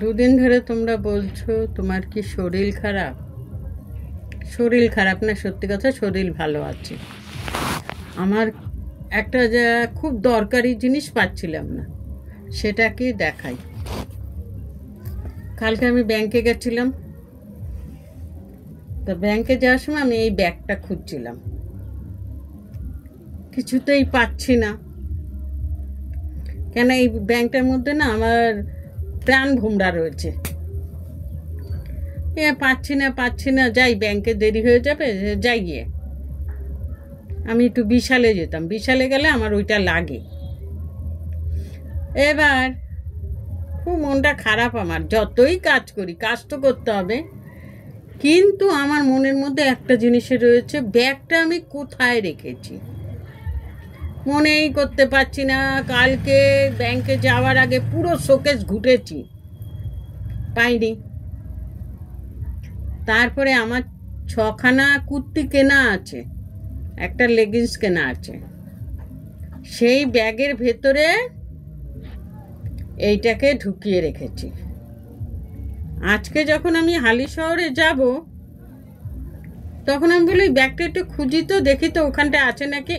দুদিন ধরে তোমরা বলছো তোমার কি শরীর খারাপ। শরীর খারাপ না, সত্যি কথা শরীর ভালো আছে। আমার একটা যা খুব দরকারি জিনিস পাচ্ছিলাম না, সেটা কি দেখাই। কালকে আমি ব্যাংকে গেছিলাম, তো ব্যাংকে যাওয়ার সময় আমি এই ব্যাগটা খুঁজছিলাম, কিছুতেই পাচ্ছি না। কেন এই ব্যাংকটার মধ্যে না আমার প্রাণ ভোমরা রয়েছে। পাচ্ছি না, যাই, ব্যাংকে দেরি হয়ে যাবে, যাই গিয়ে আমি একটু বিশালে যেতাম, বিশালে গেলে আমার ওইটা লাগে। এবার খুব মনটা খারাপ, আমার যতই কাজ করি, কাজ তো করতে হবে, কিন্তু আমার মনের মধ্যে একটা জিনিসে রয়েছে, ব্যাগটা আমি কোথায় রেখেছি মনেই করতে পারছি না। কালকে ব্যাংকে যাওয়ার আগে পুরো শোকেস ঘুটেছি, পাইনি। তারপরে আমার 6খানা কুর্তি কেনা আছে, একটা লেগিংস কেনা আছে, সেই ব্যাগের ভেতরে এইটাকে ঢুকিয়ে রেখেছি। আজকে যখন আমি হালি শহরে যাব, তখন আমি বলি ব্যাগটা একটু খুঁজি তো, দেখি তো ওখানটা আছে নাকি,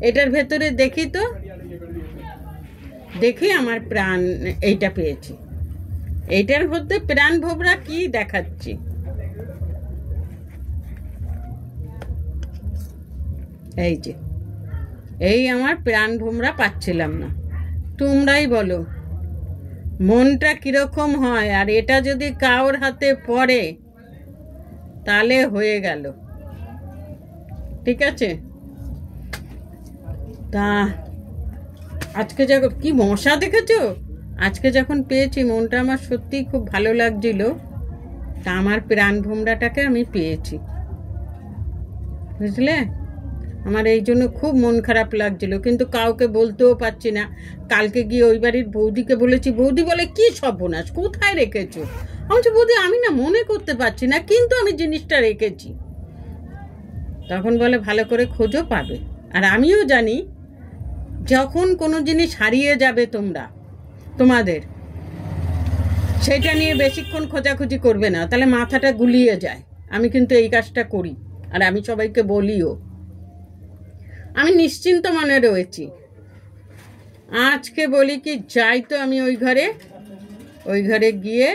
এটার ভেতরে দেখি তো, দেখি আমার প্রাণ এইটা পেয়েছি। এইটার মধ্যে প্রাণ ভোমরা কি দেখাচ্ছি, এই যে এই আমার প্রাণ ভোমরা পাচ্ছিলাম না। তোমরাই বলো মনটা কিরকম হয়, আর এটা যদি কারোর হাতে পড়ে তাহলে হয়ে গেল, ঠিক আছে। তা আজকে যখন কি মশা দেখেছো, আজকে যখন পেয়েছি মনটা আমার সত্যিই খুব ভালো লাগছিল। তা আমার প্রাণ ভোমরাটাকে আমি পেয়েছি, বুঝলে। আমার এই জন্য খুব মন খারাপ লাগছিল, কিন্তু কাউকে বলতেও পারছি না। কালকে গিয়ে ওই বাড়ির বৌদিকে বলেছি, বৌদি বলে কি সর্বনাশ, কোথায় রেখেছো? আমি বলছি বৌদি আমি না মনে করতে পারছি না, কিন্তু আমি জিনিসটা রেখেছি। তখন বলে ভালো করে খোঁজো, পাবে। আর আমিও জানি যখন কোনো জিনিস হারিয়ে যাবে তোমাদের সেটা নিয়ে বেশিক্ষণ খোঁজাখুঁজি করবে না, তাহলে মাথাটা গুলিয়ে যায়। আমি কিন্তু এই কাজটা করি, আর আমি সবাইকে বলিও। আমি নিশ্চিন্ত মনে রয়েছি। আজকে বলি কি যাই তো আমি ওই ঘরে গিয়ে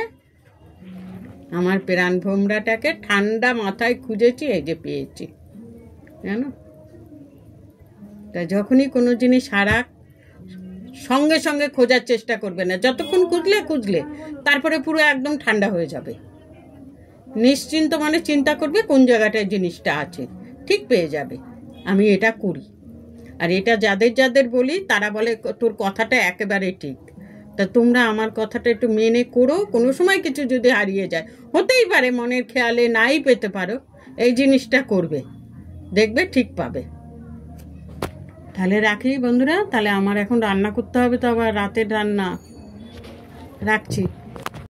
আমার প্রাণ ভোমরাটাকে ঠান্ডা মাথায় খুঁজেছি, এই যে পেয়েছি, জানো। তা যখনই কোনো জিনিস হারাক, সঙ্গে সঙ্গে খোঁজার চেষ্টা করবে না, যতক্ষণ খুঁজলে তারপরে পুরো একদম ঠান্ডা হয়ে যাবে। নিশ্চিন্ত মানে চিন্তা করবে কোন জায়গাটায় জিনিসটা আছে, ঠিক পেয়ে যাবে। আমি এটা করি, আর এটা যাদের বলি তারা বলে তোর কথাটা একেবারে ঠিক। তা তোমরা আমার কথাটা একটু মেনে করো। কোনো সময় কিছু যদি হারিয়ে যায়, হতেই পারে মনের খেয়ালে নাই পেতে পারো, এই জিনিসটা করবে, দেখবে ঠিক পাবে। তাহলে রাখি বন্ধুরা, তাহলে আমার এখন রান্না করতে হবে, তো আবার রাতের রান্না। রাখছি।